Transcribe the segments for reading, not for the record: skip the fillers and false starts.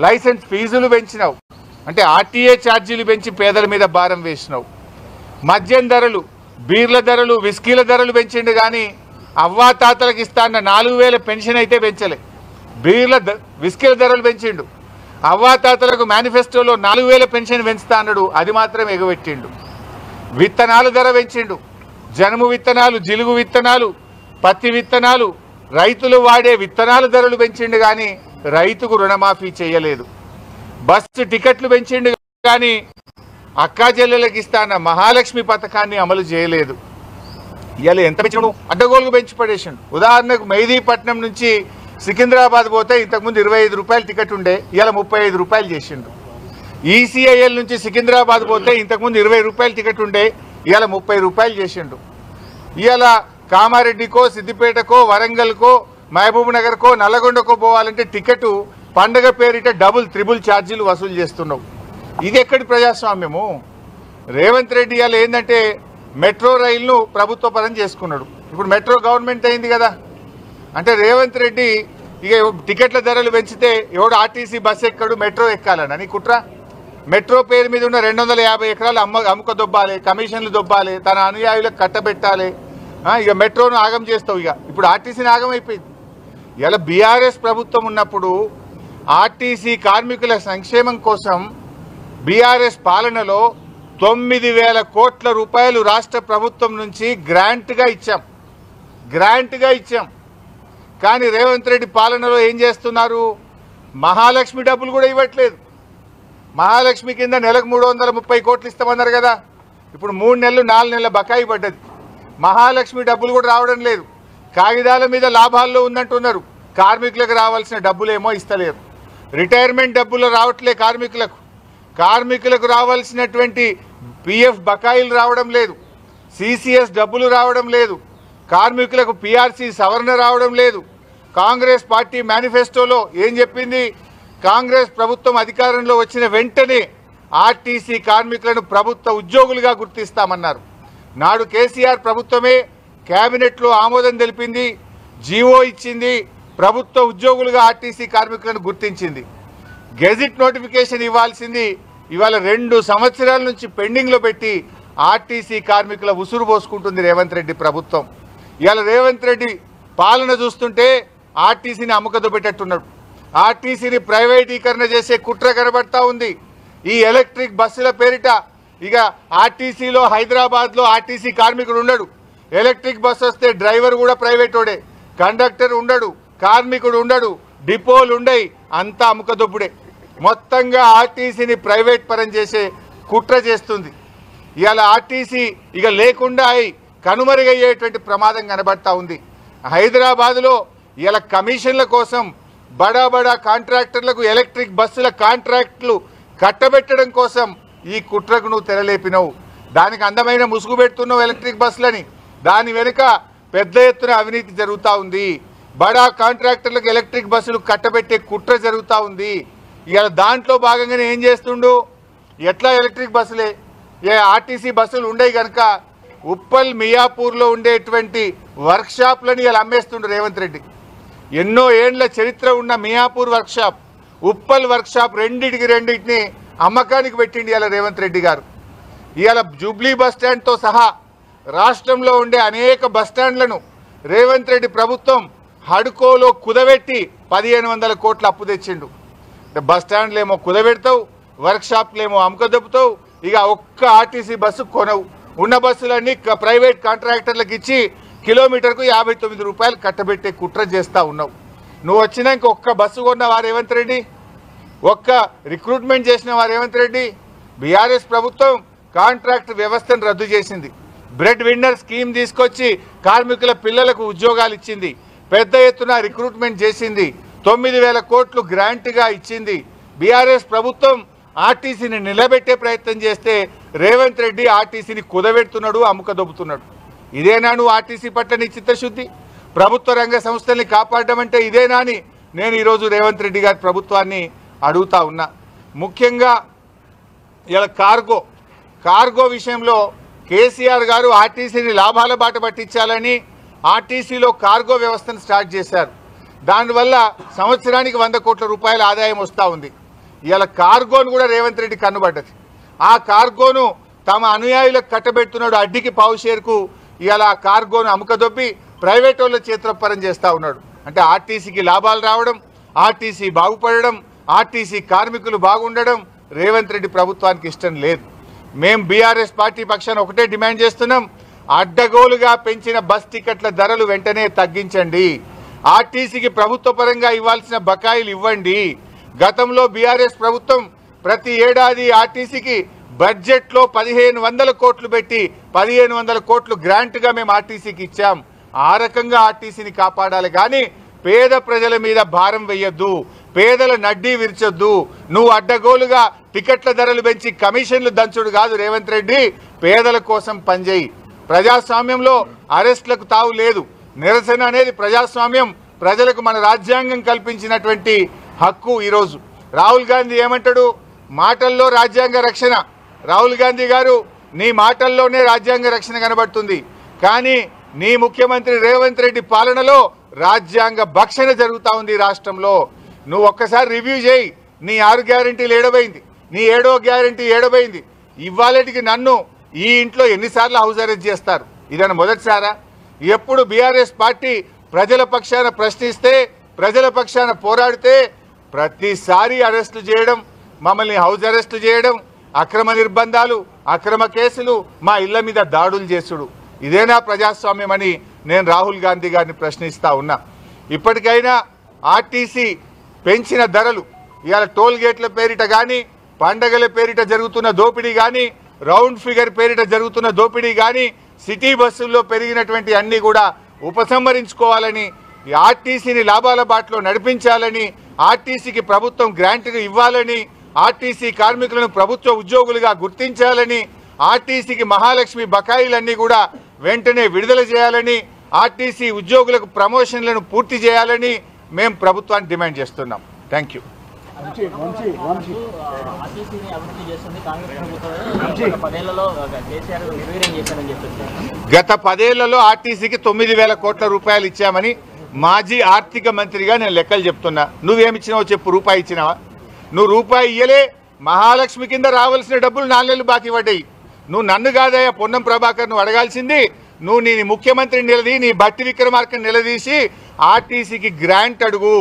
Licence ఫీజులు పెంచినావు, అంటే RTA ఛార్జీలు పెంచి పేదల మీద భారం వేసినావు. మద్యం ధరలు, బీర్ల ధరలు, విస్కీల ధరలు పెంచిండు కానీ అవ్వాతాతలకు ఇస్తా అన్న 4000 పెన్షన్ అయితే పెంచలే. విస్కీల ధరలు పెంచిండు. అవ్వాతాతలకు మేనిఫెస్టోలో 4000 పెన్షన్ పెంచుతా అన్నాడు, అది మాత్రం ఎగబెట్టిండు. విత్తనాల ధర పెంచిండు. జనుము విత్తనాలు, జిలుగు విత్తనాలు, పత్తి విత్తనాలు, రైతులు వాడే విత్తనాల ధరలు పెంచిండు కానీ రైతుకు రుణమాఫీ చేయలేదు. బస్సు టికెట్లు పెంచిండు కానీ అక్కా చెల్లెలకు ఇస్తాన్న మహాలక్ష్మి పథకాన్ని అమలు చేయలేదు. ఇవాళ ఎంత పెంచడు, అడ్డగోలుగు పెంచి పడేసిండు. ఉదాహరణకు మెహదీపట్నం నుంచి సికింద్రాబాద్ పోతే ఇంతకుముందు 25 రూపాయల టికెట్ ఉండే, ఇవాళ 35 రూపాయలు చేసిండు. ఈసీఐఎల్ నుంచి సికింద్రాబాద్ పోతే ఇంతకుముందు 20 రూపాయల టికెట్ ఉండే, ఇవాళ 30 రూపాయలు చేసిండు. ఇవాళ కామారెడ్డికో, సిద్దిపేటకో, వరంగల్కో, మహబూబ్ నగర్కో, నల్లగొండకో పోవాలంటే టికెట్ పండగ పేరిట డబుల్ త్రిబుల్ ఛార్జీలు వసూలు చేస్తున్నావు. ఇది ఎక్కడి ప్రజాస్వామ్యము? రేవంత్ రెడ్డి ఇవాళ ఏంటంటే మెట్రో రైలును ప్రభుత్వ పరం చేసుకున్నాడు. ఇప్పుడు మెట్రో గవర్నమెంట్ అయింది కదా, అంటే రేవంత్ రెడ్డి ఇక టికెట్ల ధరలు పెంచితే ఎవడు ఆర్టీసీ బస్సు ఎక్కడు, మెట్రో ఎక్కాలని కుట్ర. మెట్రో పేరు మీద ఉన్న 250 ఎకరాలు అమ్ముక దొబ్బాలి, కమిషన్లు దొబ్బాలి, తన అనుయాయులకు కట్టబెట్టాలి. ఇక మెట్రోను ఆగం చేస్తావు. ఇప్పుడు ఆర్టీసీని ఆగం అయిపోయింది. ఇలా బీఆర్ఎస్ ప్రభుత్వం ఉన్నప్పుడు ఆర్టీసీ కార్మికుల సంక్షేమం కోసం బీఆర్ఎస్ పాలనలో 9,000 కోట్ల రూపాయలు రాష్ట్ర ప్రభుత్వం నుంచి గ్రాంట్గా ఇచ్చాం. కానీ రేవంత్ రెడ్డి పాలనలో ఏం చేస్తున్నారు? మహాలక్ష్మి డబ్బులు కూడా ఇవ్వట్లేదు. మహాలక్ష్మి కింద నెలకు 330 కోట్లు ఇస్తామన్నారు కదా, ఇప్పుడు 3 నెలలు 4 నెలల బకాయి పడ్డది. మహాలక్ష్మి డబ్బులు కూడా రావడం లేదు. కాగితాల మీద లాభాల్లో ఉందంటున్నారు, కార్మికులకు రావాల్సిన డబ్బులేమో ఇస్తలేరు. రిటైర్మెంట్ డబ్బులు రావట్లే కార్మికులకు రావాల్సినటువంటి పిఎఫ్ బకాయిలు రావడం లేదు, సిసిఎస్ డబ్బులు రావడం లేదు, కార్మికులకు పిఆర్సీ సవరణ రావడం లేదు. కాంగ్రెస్ పార్టీ మేనిఫెస్టోలో ఏం చెప్పింది? కాంగ్రెస్ ప్రభుత్వం అధికారంలో వచ్చిన వెంటనే ఆర్టీసీ కార్మికులను ప్రభుత్వ ఉద్యోగులుగా గుర్తిస్తామన్నారు. నాడు కేసీఆర్ ప్రభుత్వమే కేబినెట్లో ఆమోదం తెలిపింది, జీవో ఇచ్చింది, ప్రభుత్వ ఉద్యోగులుగా ఆర్టీసీ కార్మికులను గుర్తించింది. గెజిట్ నోటిఫికేషన్ ఇవ్వాల్సింది ఇవాళ 2 సంవత్సరాల నుంచి పెండింగ్లో పెట్టి ఆర్టీసీ కార్మికుల ఉసురు పోసుకుంటుంది రేవంత్ రెడ్డి ప్రభుత్వం. ఇవాళ రేవంత్ రెడ్డి పాలన చూస్తుంటే ఆర్టీసీని అమ్మకదో పెట్టట్టున్నాడు. ఆర్టీసీని ప్రైవేటీకరణ చేసే కుట్ర కనబడతా ఉంది. ఈ ఎలక్ట్రిక్ బస్సుల పేరిట ఇక ఆర్టీసీలో హైదరాబాద్లో ఆర్టీసీ కార్మికుడు ఉండడు. ఎలక్ట్రిక్ బస్సు వస్తే డ్రైవర్ కూడా ప్రైవేటోడే, కండక్టర్ ఉండడు, కార్మికుడు ఉండడు, డిపోలు ఉండయి, అంతా అమ్మకదొప్పుడే. మొత్తంగా ఆర్టీసీని ప్రైవేట్ పరం చేసే కుట్ర చేస్తుంది. ఇవాళ ఆర్టీసీ ఇక లేకుండా కనుమరుగయ్యేటువంటి ప్రమాదం కనబడతా ఉంది. హైదరాబాద్లో ఇలా కమిషన్ల కోసం బడా కాంట్రాక్టర్లకు ఎలక్ట్రిక్ బస్సుల కాంట్రాక్టులు కట్టబెట్టడం కోసం ఈ కుట్రకు నువ్వు తెరలేపినవు. దానికి అందమైన ముసుగు పెడుతున్నావు ఎలక్ట్రిక్ బస్సులని. దాని వెనుక పెద్ద ఎత్తున అవినీతి జరుగుతూ ఉంది. బడా కాంట్రాక్టర్లకు ఎలక్ట్రిక్ బస్సులు కట్టబెట్టే కుట్ర జరుగుతూ ఉంది. ఇవాళ దాంట్లో భాగంగానే ఏం చేస్తుండు? ఎట్లా ఎలక్ట్రిక్ బస్సులే ఆర్టీసీ బస్సులు ఉండేవి కనుక ఉప్పల్ మియాపూర్లో ఉండేటువంటి వర్క్షాప్లను ఇలా అమ్మేస్తుండు రేవంత్ రెడ్డి. ఎన్నో ఏండ్ల చరిత్ర ఉన్న మియాపూర్ వర్క్షాప్, ఉప్పల్ వర్క్షాప్ రెండింటిని అమ్మకానికి పెట్టిండి ఇవాళ రేవంత్ రెడ్డి గారు. ఇవాళ జూబ్లీ బస్టాండ్తో సహా రాష్ట్రంలో ఉండే అనేక బస్టాండ్లను రేవంత్ రెడ్డి ప్రభుత్వం హడ్కోలో కుదబెట్టి 1500 కోట్ల అప్పు తెచ్చిండు. బస్టాండ్లేమో కుదబెడతావు, వర్క్షాప్లేమో అమ్మకదొప్పుతావు, ఇక ఒక్క ఆర్టీసీ బస్సు కొనవు. ఉన్న బస్సులన్నీ ప్రైవేట్ కాంట్రాక్టర్లకు ఇచ్చి కిలోమీటర్కు 59 రూపాయలు కట్టబెట్టే కుట్ర చేస్తూ ఉన్నావు. నువ్వు వచ్చినాక ఒక్క బస్సు కొన్నవా రేవంత్ రెడ్డి? ఒక్క రిక్రూట్మెంట్ చేసినవా రేవంత్ రెడ్డి? బీఆర్ఎస్ ప్రభుత్వం కాంట్రాక్ట్ వ్యవస్థను రద్దు చేసింది. బ్రెడ్ విన్నర్ స్కీమ్ తీసుకొచ్చి కార్మికుల పిల్లలకు ఉద్యోగాలు ఇచ్చింది. పెద్ద ఎత్తున రిక్రూట్మెంట్ చేసింది. 9,000 కోట్లు గ్రాంట్గా ఇచ్చింది. బీఆర్ఎస్ ప్రభుత్వం ఆర్టీసీని నిలబెట్టే ప్రయత్నం చేస్తే రేవంత్ రెడ్డి ఆర్టీసీని కుదబెడుతున్నాడు, అమ్ముకదొబ్బుతున్నాడు. ఇదేనా నువ్వు ఆర్టీసీ పట్ల నీ చిత్తశుద్ధి? ప్రభుత్వ రంగ సంస్థల్ని కాపాడడం అంటే ఇదేనా అని నేను ఈరోజు రేవంత్ రెడ్డి గారి ప్రభుత్వాన్ని అడుగుతా ఉన్నా. ముఖ్యంగా ఇలా కార్గో విషయంలో కేసీఆర్ గారు ఆర్టీసీని లాభాల బాట పట్టించాలని ఆర్టీసీలో కార్గో వ్యవస్థను స్టార్ట్ చేశారు. దానివల్ల సంవత్సరానికి 100 కోట్ల రూపాయల ఆదాయం వస్తూ ఉంది. ఇవాళ కార్గోను కూడా రేవంత్ రెడ్డి కన్నుబడ్డది. ఆ కార్గోను తమ అనుయాయులకు కట్టబెడుతున్నాడు. అడ్డికి పావు షేర్కు ఇవాళ ఆ కార్గోను అముకదొబ్బి ప్రైవేట్ వాళ్ళ చేతులపరం చేస్తూ ఉన్నాడు. అంటే ఆర్టీసీకి లాభాలు రావడం, ఆర్టీసీ బాగుపడడం, ఆర్టీసీ కార్మికులు బాగుండడం రేవంత్ రెడ్డి ప్రభుత్వానికి ఇష్టం లేదు. మేము బీఆర్ఎస్ పార్టీ పక్షాన ఒకటే డిమాండ్ చేస్తున్నాం, అడ్డగోలుగా పెంచిన బస్ టికెట్ల ధరలు వెంటనే తగ్గించండి. ఆర్టీసీకి ప్రభుత్వ పరంగా ఇవ్వాల్సిన బకాయిలు ఇవ్వండి. గతంలో బీఆర్ఎస్ ప్రభుత్వం ప్రతి ఏడాది ఆర్టీసీకి బడ్జెట్లో 1500 కోట్లు పెట్టి 1500 కోట్లు గ్రాంట్గా మేము ఆర్టీసీకి ఇచ్చాం. ఆ రకంగా ఆర్టీసీని కాపాడాలి, కానీ పేద ప్రజల మీద భారం వేయొద్దు, పేదల నడ్డీ విరిచొద్దు. నువ్వు అడ్డగోలుగా టికెట్ల ధరలు పెంచి కమిషన్లు దంచుడు కాదు రేవంత్ రెడ్డి, పేదల కోసం పనిచేయి. ప్రజాస్వామ్యంలో అరెస్టులకు తావు లేదు. నిరసన అనేది ప్రజాస్వామ్యం, ప్రజలకు మన రాజ్యాంగం కల్పించినటువంటి హక్కు. ఈరోజు రాహుల్ గాంధీ ఏమంటాడు, మాటల్లో రాజ్యాంగ రక్షణ. రాహుల్ గాంధీ గారు, నీ మాటల్లోనే రాజ్యాంగ రక్షణ కనబడుతుంది, కానీ నీ ముఖ్యమంత్రి రేవంత్ రెడ్డి పాలనలో రాజ్యాంగ భక్షణ జరుగుతూ ఉంది రాష్ట్రంలో. నువ్వు ఒక్కసారి రివ్యూ చేయి, నీ 6 గ్యారెంటీలు ఏడబోయింది, నీ 7వ గ్యారెంటీ ఏడబోయింది. ఇవాళటికి నన్ను ఈ ఇంట్లో ఎన్నిసార్లు హౌస్ అరెస్ట్ చేస్తారు? ఇదన్న మొదటిసారా? ఎప్పుడు బీఆర్ఎస్ పార్టీ ప్రజల పక్షాన ప్రశ్నిస్తే, ప్రజల పక్షాన పోరాడితే ప్రతిసారి అరెస్టు చేయడం, మమ్మల్ని హౌస్ అరెస్టు చేయడం, అక్రమ నిర్బంధాలు, అక్రమ కేసులు, మా ఇళ్ల మీద దాడులు చేసుడు. ఇదేనా ప్రజాస్వామ్యం అని నేను రాహుల్ గాంధీ గారిని ప్రశ్నిస్తా ఉన్నా. ఇప్పటికైనా ఆర్టీసీ పెంచిన ధరలు, ఇవాళ టోల్ గేట్ల పేరిట కానీ, పండగల పేరిట జరుగుతున్న దోపిడీ కానీ, రౌండ్ ఫిగర్ పేరిట జరుగుతున్న దోపిడీ కానీ, సిటీ బస్సుల్లో పెరిగినటువంటి అన్నీ కూడా ఉపసంహరించుకోవాలని, ఈ ఆర్టీసీని లాభాల బాటలో నడిపించాలని, ఆర్టీసీకి ప్రభుత్వం గ్రాంట్లు ఇవ్వాలని, ఆర్టీసీ కార్మికులను ప్రభుత్వ ఉద్యోగులుగా గుర్తించాలని, ఆర్టీసీకి మహాలక్ష్మి బకాయిలన్నీ కూడా వెంటనే విడుదల చేయాలని, ఆర్టీసీ ఉద్యోగులకు ప్రమోషన్లను పూర్తి చేయాలని మేము ప్రభుత్వాన్ని డిమాండ్ చేస్తున్నాం. Thank you. గత 10 ఏళ్లలో ఆర్టీసీకి 9,000 కోట్ల రూపాయలు ఇచ్చామని మాజీ ఆర్థిక మంత్రిగా నేను లెక్కలు చెప్తున్నా. నువ్వేమిచ్చినావో చెప్పు. రూపాయి ఇచ్చినావా? నువ్వు రూపాయి ఇయ్యలే. మహాలక్ష్మి కింద రావాల్సిన డబ్బులు 4 నెలలు బాకీ పడ్డాయి. నువ్వు నన్ను కాదయ్యా పొన్నం ప్రభాకర్ నువ్వు అడగాల్సింది. నువ్వు నీ ముఖ్యమంత్రిని నిలదీ, నీ బట్టి విక్రమార్కని నిలదీసి ఆర్టీసీకి గ్రాంట్ అడుగు,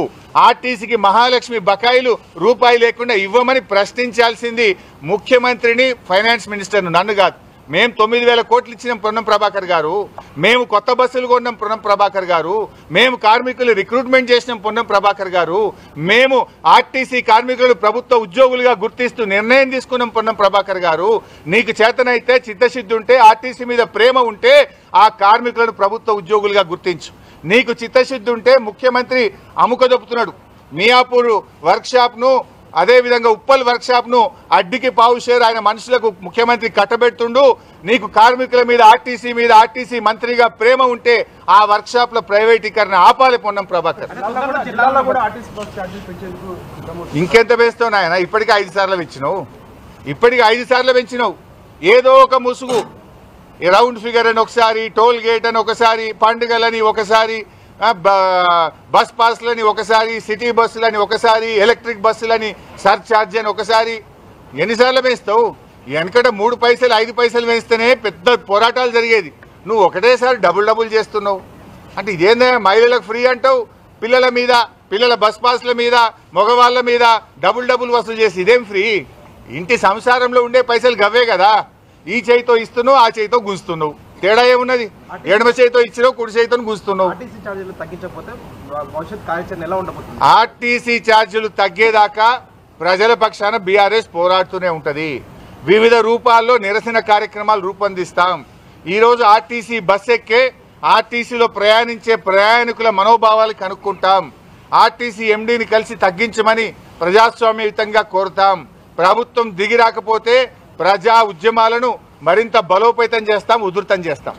ఆర్టీసీకి మహాలక్ష్మి బకాయిలు రూపాయి లేకుండా ఇవ్వమని ప్రశ్నించాల్సింది ముఖ్యమంత్రిని, ఫైనాన్స్ మినిస్టర్ను, నన్ను కాదు. మేము 9,000 కోట్లు ఇచ్చినాం పొన్నం ప్రభాకర్ గారు, మేము కొత్త బస్సులు కొన్నాం పొన్నం ప్రభాకర్ గారు, మేము కార్మికులు రిక్రూట్మెంట్ చేసినాం పొన్నం ప్రభాకర్ గారు, మేము ఆర్టీసీ కార్మికులు ప్రభుత్వ ఉద్యోగులుగా గుర్తిస్తూ నిర్ణయం తీసుకున్నాం పొన్నం ప్రభాకర్ గారు. నీకు చేతనైతే, చిత్తశుద్ధి ఉంటే, ఆర్టీసీ మీద ప్రేమ ఉంటే ఆ కార్మికులను ప్రభుత్వ ఉద్యోగులుగా గుర్తించు. నీకు చిత్తశుద్ధి ఉంటే ముఖ్యమంత్రి అముకదొప్పుతున్నాడు మియాపూర్ వర్క్షాప్ను, అదేవిధంగా ఉప్పల్ వర్క్షాప్ను అడ్డికి పావు షేర్ ఆయన మనుషులకు ముఖ్యమంత్రి కట్టబెడుతుండు. నీకు కార్మికుల మీద, ఆర్టీసీ మీద, ఆర్టీసీ మంత్రిగా ప్రేమ ఉంటే ఆ వర్క్షాప్ల ప్రైవేటీకరణ ఆపాలి పొన్నం ప్రభాకర్. ఇంకెంత వేస్తావు నాయన? ఇప్పటికీ 5 సార్లు పెంచినావు, ఇప్పటికీ 5 సార్లు పెంచినావు. ఏదో ఒక ముసుగు, రౌండ్ ఫిగర్ అని ఒకసారి, టోల్ గేట్ అని ఒకసారి, పండుగలని ఒకసారి, బస్ పాస్లని ఒకసారి, సిటీ బస్సులని ఒకసారి, ఎలక్ట్రిక్ బస్సులని సర్ఛార్జ్ అని ఒకసారి. ఎన్నిసార్లు వేస్తావు? వెనకట 3 పైసలు 5 పైసలు వేస్తేనే పెద్ద పోరాటాలు జరిగేది. నువ్వు ఒకటేసారి డబుల్ చేస్తున్నావు. అంటే ఇదేందా? మహిళలకు ఫ్రీ అంటావు, పిల్లల మీద, పిల్లల బస్ పాస్ల మీద, మగవాళ్ళ మీద డబుల్ వసూలు చేసి ఇదేం ఫ్రీ? ఇంటి సంసారంలో ఉండే పైసలు గవ్వే కదా. ఈ చేయితో ఇస్తున్నావు, ఆ చేయితో గుంజుతున్నావు. తేడా ఏమున్నది? ఎడమ చేతితో ఇచ్చినావు, కుడి చేతితో గుంజుతున్నావు. ఆర్టీసీ ఛార్జీలు తగ్గేదాకా ప్రజల పక్షాన బీఆర్ఎస్ పోరాడుతూనే ఉంటది. వివిధ రూపాల్లో నిరసన కార్యక్రమాలు రూపొందిస్తాం. ఈరోజు ఆర్టీసీ బస్ ఎక్కే, ఆర్టీసీలో ప్రయాణించే ప్రయాణికుల మనోభావాలు కనుక్కుంటాం. ఆర్టీసీ ఎండీని కలిసి తగ్గించమని ప్రజాస్వామ్యయుతంగా కోరుతాం. ప్రభుత్వం దిగి రాకపోతే ప్రజా ఉద్యమాలను మరింత బలోపేతం చేస్తాం, ఉధృతం చేస్తాం.